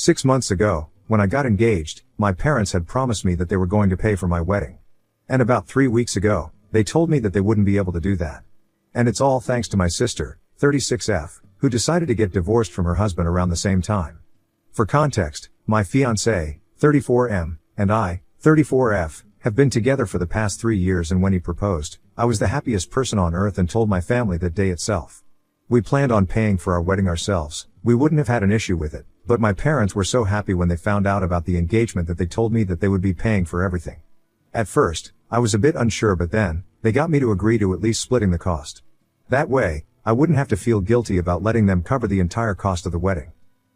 6 months ago, when I got engaged, my parents had promised me that they were going to pay for my wedding. And about 3 weeks ago, they told me that they wouldn't be able to do that. And it's all thanks to my sister, 36F, who decided to get divorced from her husband around the same time. For context, my fiancé, 34M, and I, 34F, have been together for the past 3 years, and when he proposed, I was the happiest person on earth and told my family that day itself. We planned on paying for our wedding ourselves. We wouldn't have had an issue with it, but my parents were so happy when they found out about the engagement that they told me that they would be paying for everything. At first, I was a bit unsure, but then, they got me to agree to at least splitting the cost. That way, I wouldn't have to feel guilty about letting them cover the entire cost of the wedding.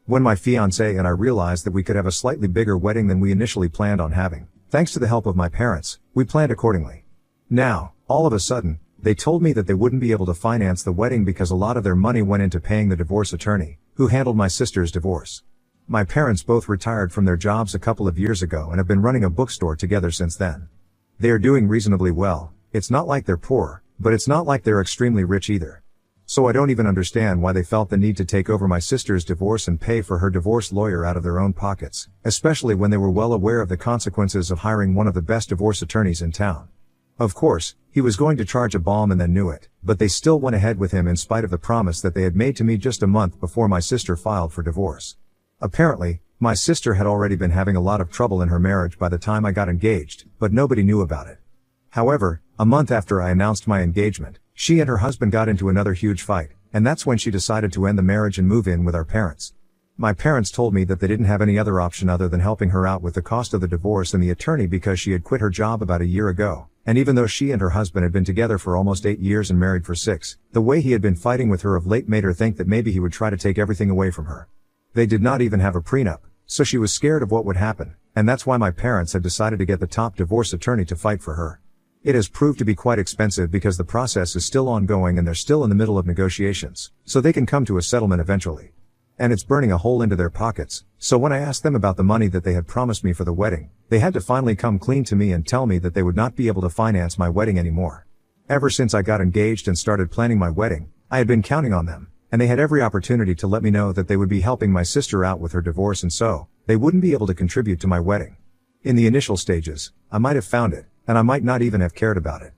When my fiancé and I realized that we could have a slightly bigger wedding than we initially planned on having, thanks to the help of my parents, we planned accordingly. Now, all of a sudden, they told me that they wouldn't be able to finance the wedding because a lot of their money went into paying the divorce attorney, who handled my sister's divorce. My parents both retired from their jobs a couple of years ago and have been running a bookstore together since then. They are doing reasonably well. It's not like they're poor, but it's not like they're extremely rich either. So I don't even understand why they felt the need to take over my sister's divorce and pay for her divorce lawyer out of their own pockets, especially when they were well aware of the consequences of hiring one of the best divorce attorneys in town. Of course, he was going to charge a bomb and then knew it, but they still went ahead with him in spite of the promise that they had made to me just a month before my sister filed for divorce. Apparently, my sister had already been having a lot of trouble in her marriage by the time I got engaged, but nobody knew about it. However, a month after I announced my engagement, she and her husband got into another huge fight, and that's when she decided to end the marriage and move in with our parents. My parents told me that they didn't have any other option other than helping her out with the cost of the divorce and the attorney because she had quit her job about a year ago, and even though she and her husband had been together for almost 8 years and married for 6, the way he had been fighting with her of late made her think that maybe he would try to take everything away from her. They did not even have a prenup, so she was scared of what would happen, and that's why my parents had decided to get the top divorce attorney to fight for her. It has proved to be quite expensive because the process is still ongoing and they're still in the middle of negotiations, so they can come to a settlement eventually. And it's burning a hole into their pockets, so when I asked them about the money that they had promised me for the wedding, they had to finally come clean to me and tell me that they would not be able to finance my wedding anymore. Ever since I got engaged and started planning my wedding, I had been counting on them, and they had every opportunity to let me know that they would be helping my sister out with her divorce and so, they wouldn't be able to contribute to my wedding. In the initial stages, I might have found it, and I might not even have cared about it.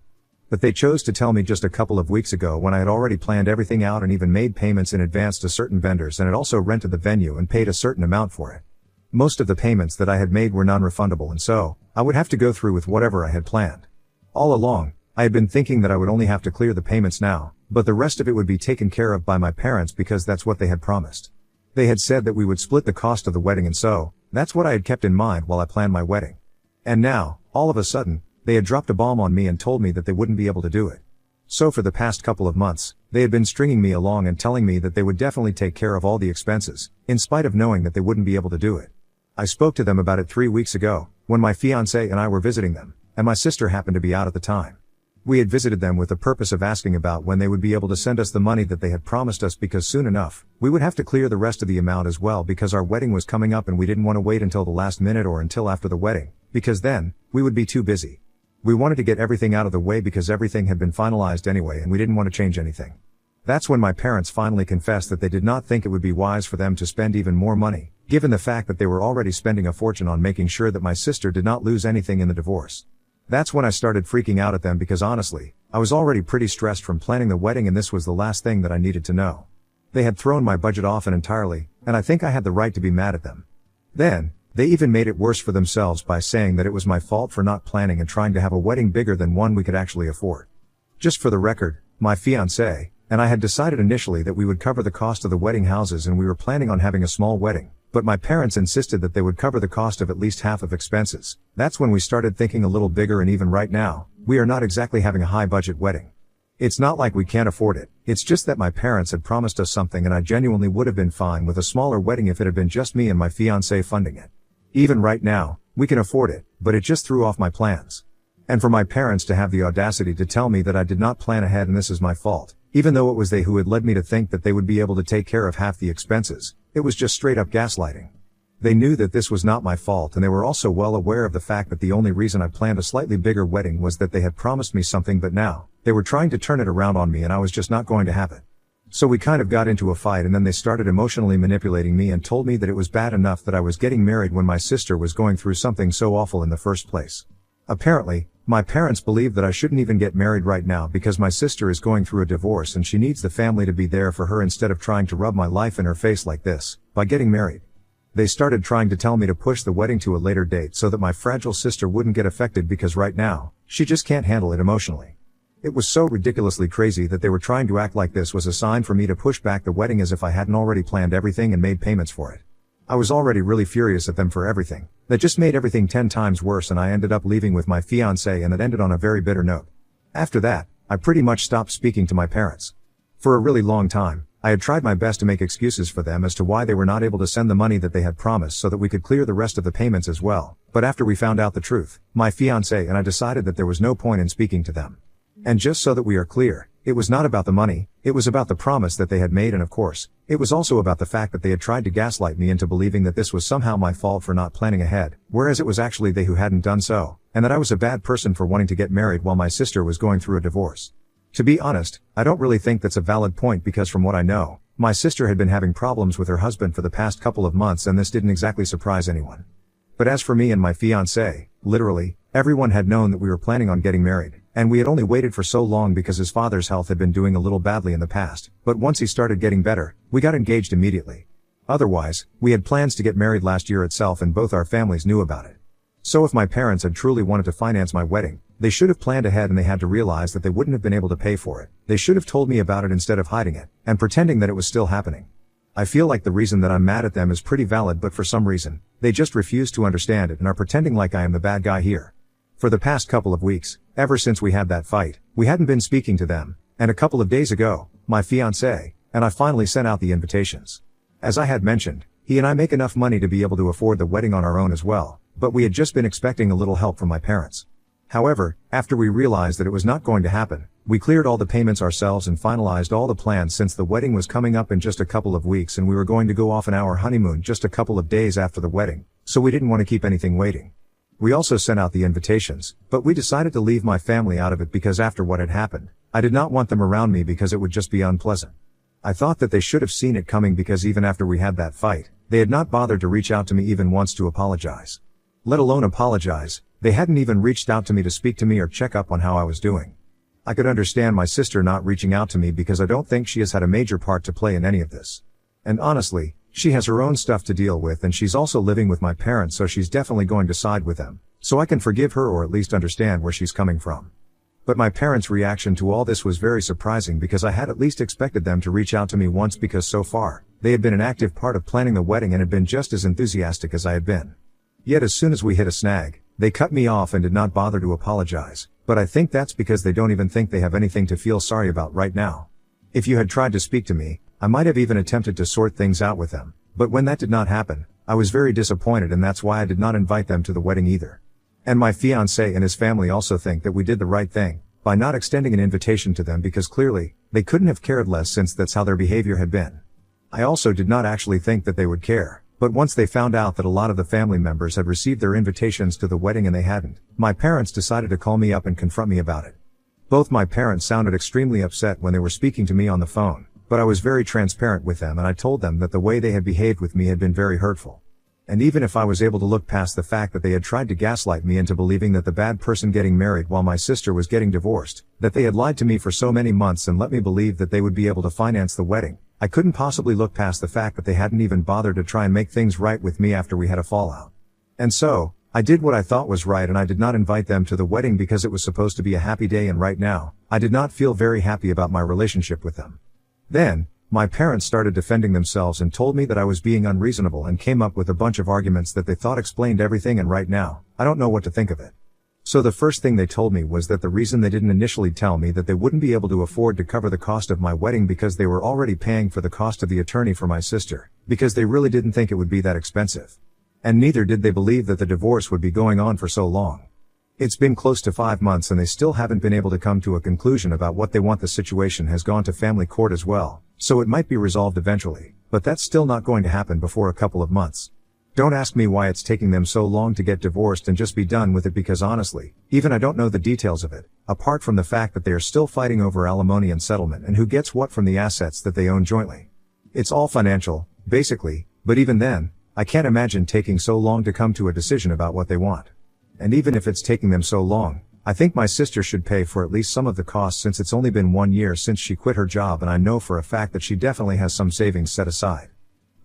But they chose to tell me just a couple of weeks ago when I had already planned everything out and even made payments in advance to certain vendors and had also rented the venue and paid a certain amount for it. Most of the payments that I had made were non-refundable and so, I would have to go through with whatever I had planned. All along, I had been thinking that I would only have to clear the payments now, but the rest of it would be taken care of by my parents because that's what they had promised. They had said that we would split the cost of the wedding and so, that's what I had kept in mind while I planned my wedding. And now, all of a sudden, they had dropped a bomb on me and told me that they wouldn't be able to do it. So for the past couple of months, they had been stringing me along and telling me that they would definitely take care of all the expenses, in spite of knowing that they wouldn't be able to do it. I spoke to them about it 3 weeks ago, when my fiancé and I were visiting them, and my sister happened to be out at the time. We had visited them with the purpose of asking about when they would be able to send us the money that they had promised us because soon enough, we would have to clear the rest of the amount as well because our wedding was coming up and we didn't want to wait until the last minute or until after the wedding, because then, we would be too busy. We wanted to get everything out of the way because everything had been finalized anyway and we didn't want to change anything. That's when my parents finally confessed that they did not think it would be wise for them to spend even more money, given the fact that they were already spending a fortune on making sure that my sister did not lose anything in the divorce. That's when I started freaking out at them because honestly, I was already pretty stressed from planning the wedding and this was the last thing that I needed to know. They had thrown my budget off entirely, and I think I had the right to be mad at them. Then, they even made it worse for themselves by saying that it was my fault for not planning and trying to have a wedding bigger than one we could actually afford. Just for the record, my fiancé and I had decided initially that we would cover the cost of the wedding houses and we were planning on having a small wedding, but my parents insisted that they would cover the cost of at least half of expenses. That's when we started thinking a little bigger, and even right now, we are not exactly having a high budget wedding. It's not like we can't afford it, it's just that my parents had promised us something and I genuinely would have been fine with a smaller wedding if it had been just me and my fiancé funding it. Even right now, we can afford it, but it just threw off my plans. And for my parents to have the audacity to tell me that I did not plan ahead and this is my fault, even though it was they who had led me to think that they would be able to take care of half the expenses, it was just straight up gaslighting. They knew that this was not my fault and they were also well aware of the fact that the only reason I planned a slightly bigger wedding was that they had promised me something, but now, they were trying to turn it around on me and I was just not going to have it. So we kind of got into a fight, and then they started emotionally manipulating me and told me that it was bad enough that I was getting married when my sister was going through something so awful in the first place. Apparently, my parents believe that I shouldn't even get married right now because my sister is going through a divorce and she needs the family to be there for her instead of trying to rub my life in her face like this, by getting married. They started trying to tell me to push the wedding to a later date so that my fragile sister wouldn't get affected because right now, she just can't handle it emotionally. It was so ridiculously crazy that they were trying to act like this was a sign for me to push back the wedding as if I hadn't already planned everything and made payments for it. I was already really furious at them for everything. That just made everything 10 times worse, and I ended up leaving with my fiancé, and it ended on a very bitter note. After that, I pretty much stopped speaking to my parents. For a really long time, I had tried my best to make excuses for them as to why they were not able to send the money that they had promised so that we could clear the rest of the payments as well. But after we found out the truth, my fiancé and I decided that there was no point in speaking to them. And just so that we are clear, it was not about the money, it was about the promise that they had made, and of course, it was also about the fact that they had tried to gaslight me into believing that this was somehow my fault for not planning ahead, whereas it was actually they who hadn't done so, and that I was a bad person for wanting to get married while my sister was going through a divorce. To be honest, I don't really think that's a valid point because from what I know, my sister had been having problems with her husband for the past couple of months, and this didn't exactly surprise anyone. But as for me and my fiancé, literally, everyone had known that we were planning on getting married, and we had only waited for so long because his father's health had been doing a little badly in the past, but once he started getting better, we got engaged immediately. Otherwise, we had plans to get married last year itself, and both our families knew about it. So if my parents had truly wanted to finance my wedding, they should have planned ahead, and they had to realize that they wouldn't have been able to pay for it. They should have told me about it instead of hiding it, and pretending that it was still happening. I feel like the reason that I'm mad at them is pretty valid, but for some reason, they just refuse to understand it and are pretending like I am the bad guy here. For the past couple of weeks, ever since we had that fight, we hadn't been speaking to them, and a couple of days ago, my fiancé and I finally sent out the invitations. As I had mentioned, he and I make enough money to be able to afford the wedding on our own as well, but we had just been expecting a little help from my parents. However, after we realized that it was not going to happen, we cleared all the payments ourselves and finalized all the plans since the wedding was coming up in just a couple of weeks and we were going to go off on our honeymoon just a couple of days after the wedding, so we didn't want to keep anything waiting. We also sent out the invitations, but we decided to leave my family out of it because after what had happened, I did not want them around me because it would just be unpleasant. I thought that they should have seen it coming because even after we had that fight, they had not bothered to reach out to me even once to apologize. Let alone apologize, they hadn't even reached out to me to speak to me or check up on how I was doing. I could understand my sister not reaching out to me because I don't think she has had a major part to play in any of this. And honestly, she has her own stuff to deal with, and she's also living with my parents, so she's definitely going to side with them. So I can forgive her or at least understand where she's coming from. But my parents' reaction to all this was very surprising because I had at least expected them to reach out to me once because so far, they had been an active part of planning the wedding and had been just as enthusiastic as I had been. Yet as soon as we hit a snag, they cut me off and did not bother to apologize, but I think that's because they don't even think they have anything to feel sorry about right now. If you had tried to speak to me, I might have even attempted to sort things out with them, but when that did not happen, I was very disappointed, and that's why I did not invite them to the wedding either. And my fiancé and his family also think that we did the right thing by not extending an invitation to them because clearly, they couldn't have cared less since that's how their behavior had been. I also did not actually think that they would care, but once they found out that a lot of the family members had received their invitations to the wedding and they hadn't, my parents decided to call me up and confront me about it. Both my parents sounded extremely upset when they were speaking to me on the phone, but I was very transparent with them and I told them that the way they had behaved with me had been very hurtful. And even if I was able to look past the fact that they had tried to gaslight me into believing that the bad person getting married while my sister was getting divorced, that they had lied to me for so many months and let me believe that they would be able to finance the wedding, I couldn't possibly look past the fact that they hadn't even bothered to try and make things right with me after we had a fallout. And so, I did what I thought was right and I did not invite them to the wedding because it was supposed to be a happy day, and right now, I did not feel very happy about my relationship with them. Then, my parents started defending themselves and told me that I was being unreasonable and came up with a bunch of arguments that they thought explained everything, and right now, I don't know what to think of it. So the first thing they told me was that the reason they didn't initially tell me that they wouldn't be able to afford to cover the cost of my wedding because they were already paying for the cost of the attorney for my sister, because they really didn't think it would be that expensive. And neither did they believe that the divorce would be going on for so long. It's been close to 5 months and they still haven't been able to come to a conclusion about what they want. The situation has gone to family court as well, so it might be resolved eventually, but that's still not going to happen before a couple of months. Don't ask me why it's taking them so long to get divorced and just be done with it, because honestly, even I don't know the details of it, apart from the fact that they are still fighting over alimony and settlement and who gets what from the assets that they own jointly. It's all financial, basically, but even then, I can't imagine taking so long to come to a decision about what they want. And even if it's taking them so long, I think my sister should pay for at least some of the costs, since it's only been 1 year since she quit her job, and I know for a fact that she definitely has some savings set aside.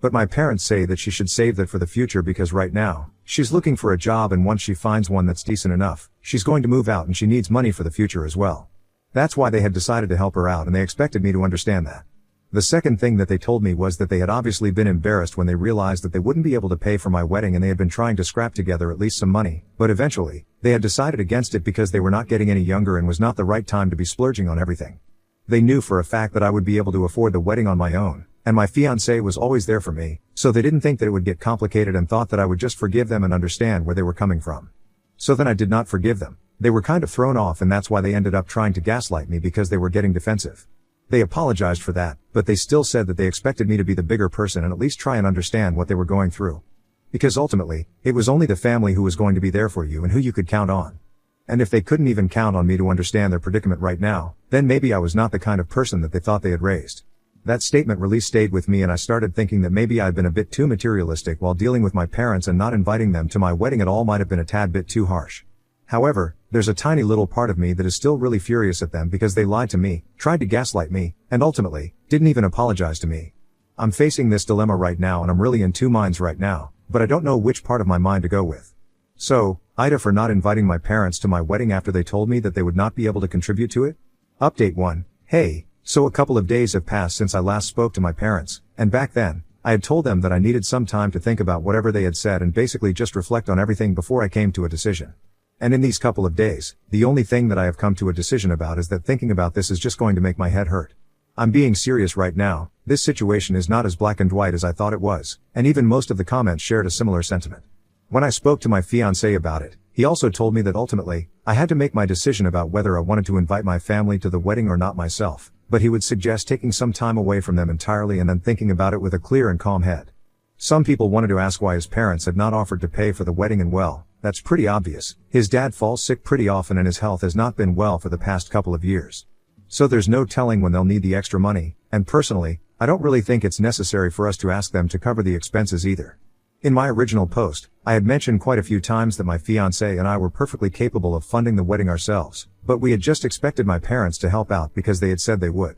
But my parents say that she should save that for the future, because right now, she's looking for a job, and once she finds one that's decent enough, she's going to move out and she needs money for the future as well. That's why they had decided to help her out, and they expected me to understand that. The second thing that they told me was that they had obviously been embarrassed when they realized that they wouldn't be able to pay for my wedding, and they had been trying to scrap together at least some money, but eventually, they had decided against it because they were not getting any younger and was not the right time to be splurging on everything. They knew for a fact that I would be able to afford the wedding on my own, and my fiancé was always there for me, so they didn't think that it would get complicated and thought that I would just forgive them and understand where they were coming from. So then I did not forgive them. They were kind of thrown off, and that's why they ended up trying to gaslight me, because they were getting defensive. They apologized for that, but they still said that they expected me to be the bigger person and at least try and understand what they were going through. Because ultimately, it was only the family who was going to be there for you and who you could count on. And if they couldn't even count on me to understand their predicament right now, then maybe I was not the kind of person that they thought they had raised. That statement really stayed with me, and I started thinking that maybe I'd been a bit too materialistic while dealing with my parents, and not inviting them to my wedding at all might have been a tad bit too harsh. However, there's a tiny little part of me that is still really furious at them because they lied to me, tried to gaslight me, and ultimately, didn't even apologize to me. I'm facing this dilemma right now, and I'm really in two minds right now, but I don't know which part of my mind to go with. So, Ida, for not inviting my parents to my wedding after they told me that they would not be able to contribute to it? Update 1. Hey, so a couple of days have passed since I last spoke to my parents, and back then, I had told them that I needed some time to think about whatever they had said and basically just reflect on everything before I came to a decision. And in these couple of days, the only thing that I have come to a decision about is that thinking about this is just going to make my head hurt. I'm being serious right now, this situation is not as black and white as I thought it was, and even most of the comments shared a similar sentiment. When I spoke to my fiancé about it, he also told me that ultimately, I had to make my decision about whether I wanted to invite my family to the wedding or not myself, but he would suggest taking some time away from them entirely and then thinking about it with a clear and calm head. Some people wanted to ask why his parents had not offered to pay for the wedding, and well, that's pretty obvious. His dad falls sick pretty often and his health has not been well for the past couple of years. So there's no telling when they'll need the extra money, and personally, I don't really think it's necessary for us to ask them to cover the expenses either. In my original post, I had mentioned quite a few times that my fiancé and I were perfectly capable of funding the wedding ourselves, but we had just expected my parents to help out because they had said they would.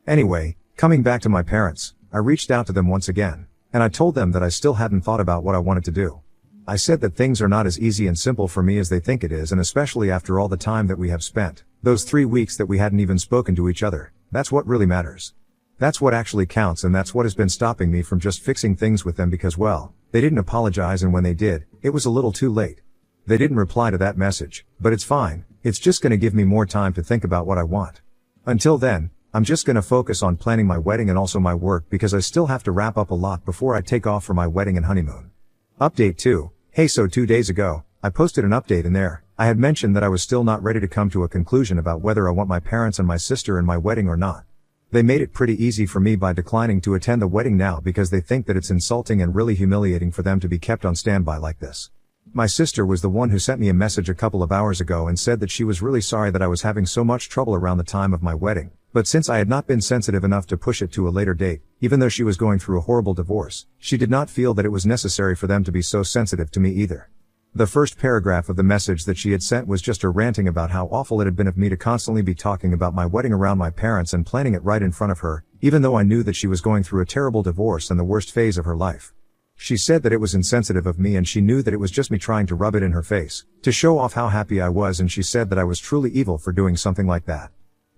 Anyway, coming back to my parents, I reached out to them once again, and I told them that I still hadn't thought about what I wanted to do. I said that things are not as easy and simple for me as they think it is, and especially after all the time that we have spent, those 3 weeks that we hadn't even spoken to each other, that's what really matters. That's what actually counts, and that's what has been stopping me from just fixing things with them because, well, they didn't apologize, and when they did, it was a little too late. They didn't reply to that message, but it's fine, it's just gonna give me more time to think about what I want. Until then, I'm just gonna focus on planning my wedding and also my work, because I still have to wrap up a lot before I take off for my wedding and honeymoon. Update 2. Hey, so 2 days ago, I posted an update in there. I had mentioned that I was still not ready to come to a conclusion about whether I want my parents and my sister in my wedding or not. They made it pretty easy for me by declining to attend the wedding now because they think that it's insulting and really humiliating for them to be kept on standby like this. My sister was the one who sent me a message a couple of hours ago and said that she was really sorry that I was having so much trouble around the time of my wedding, but since I had not been sensitive enough to push it to a later date, even though she was going through a horrible divorce, she did not feel that it was necessary for them to be so sensitive to me either. The first paragraph of the message that she had sent was just her ranting about how awful it had been of me to constantly be talking about my wedding around my parents and planning it right in front of her, even though I knew that she was going through a terrible divorce and the worst phase of her life. She said that it was insensitive of me and she knew that it was just me trying to rub it in her face, to show off how happy I was, and she said that I was truly evil for doing something like that.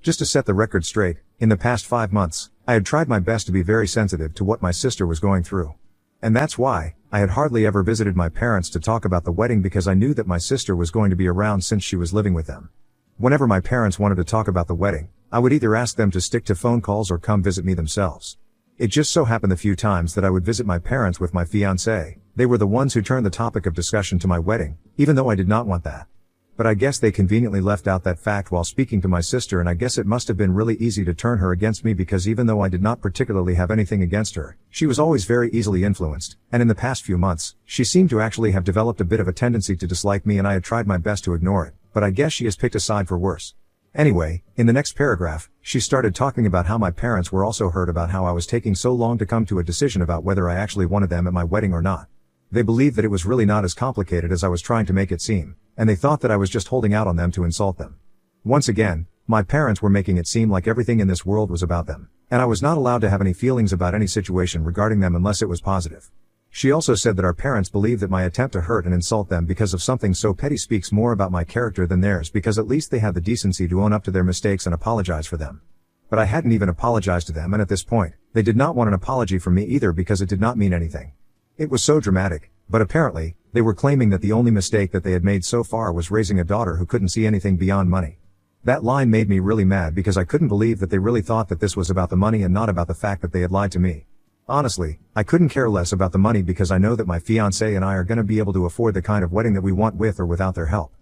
Just to set the record straight, in the past 5 months, I had tried my best to be very sensitive to what my sister was going through. And that's why I had hardly ever visited my parents to talk about the wedding, because I knew that my sister was going to be around since she was living with them. Whenever my parents wanted to talk about the wedding, I would either ask them to stick to phone calls or come visit me themselves. It just so happened the few times that I would visit my parents with my fiancé, they were the ones who turned the topic of discussion to my wedding, even though I did not want that. but I guess they conveniently left out that fact while speaking to my sister, and I guess it must have been really easy to turn her against me because even though I did not particularly have anything against her, she was always very easily influenced, and in the past few months, she seemed to actually have developed a bit of a tendency to dislike me, and I had tried my best to ignore it, but I guess she has picked a side for worse. Anyway, in the next paragraph, she started talking about how my parents were also hurt about how I was taking so long to come to a decision about whether I actually wanted them at my wedding or not. They believed that it was really not as complicated as I was trying to make it seem, and they thought that I was just holding out on them to insult them. Once again, my parents were making it seem like everything in this world was about them, and I was not allowed to have any feelings about any situation regarding them unless it was positive. She also said that our parents believe that my attempt to hurt and insult them because of something so petty speaks more about my character than theirs, because at least they had the decency to own up to their mistakes and apologize for them. But I hadn't even apologized to them, and at this point, they did not want an apology from me either because it did not mean anything. It was so dramatic, but apparently, they were claiming that the only mistake that they had made so far was raising a daughter who couldn't see anything beyond money. That line made me really mad because I couldn't believe that they really thought that this was about the money and not about the fact that they had lied to me. Honestly, I couldn't care less about the money because I know that my fiancé and I are going to be able to afford the kind of wedding that we want with or without their help.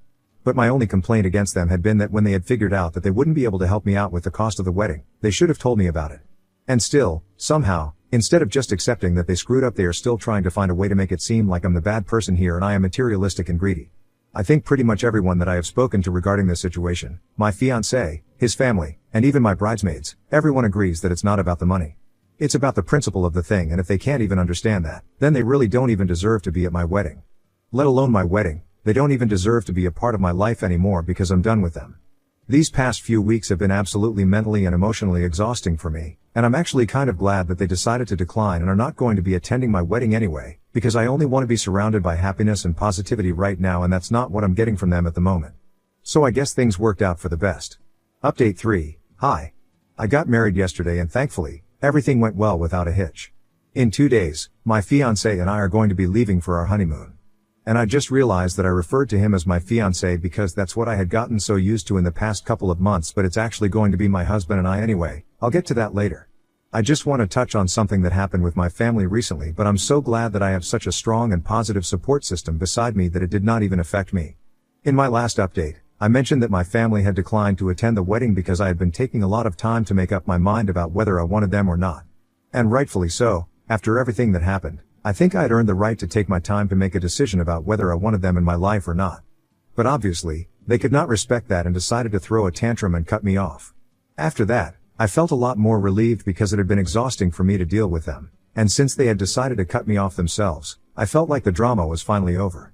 But my only complaint against them had been that when they had figured out that they wouldn't be able to help me out with the cost of the wedding, they should have told me about it. And still, somehow, instead of just accepting that they screwed up, they are still trying to find a way to make it seem like I'm the bad person here and I am materialistic and greedy. I think pretty much everyone that I have spoken to regarding this situation, my fiancé, his family, and even my bridesmaids, everyone agrees that it's not about the money. It's about the principle of the thing, and if they can't even understand that, then they really don't even deserve to be at my wedding. Let alone my wedding, they don't even deserve to be a part of my life anymore because I'm done with them. These past few weeks have been absolutely mentally and emotionally exhausting for me, and I'm actually kind of glad that they decided to decline and are not going to be attending my wedding anyway, because I only want to be surrounded by happiness and positivity right now, and that's not what I'm getting from them at the moment. So I guess things worked out for the best. Update 3. Hi. I got married yesterday and thankfully, everything went well without a hitch. In 2 days, my fiancé and I are going to be leaving for our honeymoon. And I just realized that I referred to him as my fiancé because that's what I had gotten so used to in the past couple of months, but it's actually going to be my husband and I anyway. I'll get to that later. I just want to touch on something that happened with my family recently, but I'm so glad that I have such a strong and positive support system beside me that it did not even affect me. In my last update, I mentioned that my family had declined to attend the wedding because I had been taking a lot of time to make up my mind about whether I wanted them or not. And rightfully so, after everything that happened, I think I had earned the right to take my time to make a decision about whether I wanted them in my life or not. But obviously, they could not respect that and decided to throw a tantrum and cut me off. After that, I felt a lot more relieved because it had been exhausting for me to deal with them, and since they had decided to cut me off themselves, I felt like the drama was finally over.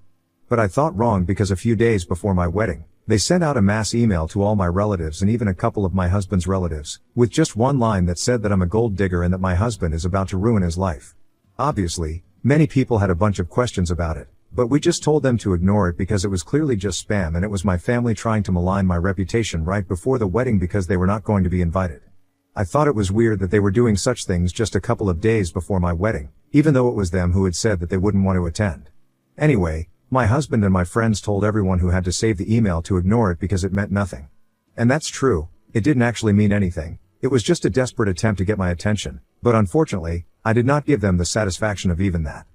But I thought wrong because a few days before my wedding, they sent out a mass email to all my relatives and even a couple of my husband's relatives, with just one line that said that I'm a gold digger and that my husband is about to ruin his life. Obviously, many people had a bunch of questions about it, but we just told them to ignore it because it was clearly just spam and it was my family trying to malign my reputation right before the wedding because they were not going to be invited. I thought it was weird that they were doing such things just a couple of days before my wedding, even though it was them who had said that they wouldn't want to attend. Anyway, my husband and my friends told everyone who had to save the email to ignore it because it meant nothing. And that's true, it didn't actually mean anything. It was just a desperate attempt to get my attention, but unfortunately, I did not give them the satisfaction of even that.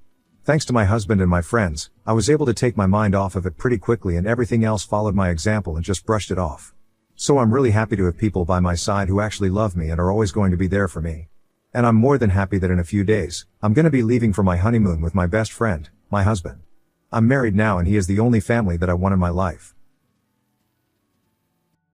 Thanks to my husband and my friends, I was able to take my mind off of it pretty quickly and everything else followed my example and just brushed it off. So I'm really happy to have people by my side who actually love me and are always going to be there for me. And I'm more than happy that in a few days, I'm going to be leaving for my honeymoon with my best friend, my husband. I'm married now and he is the only family that I want in my life.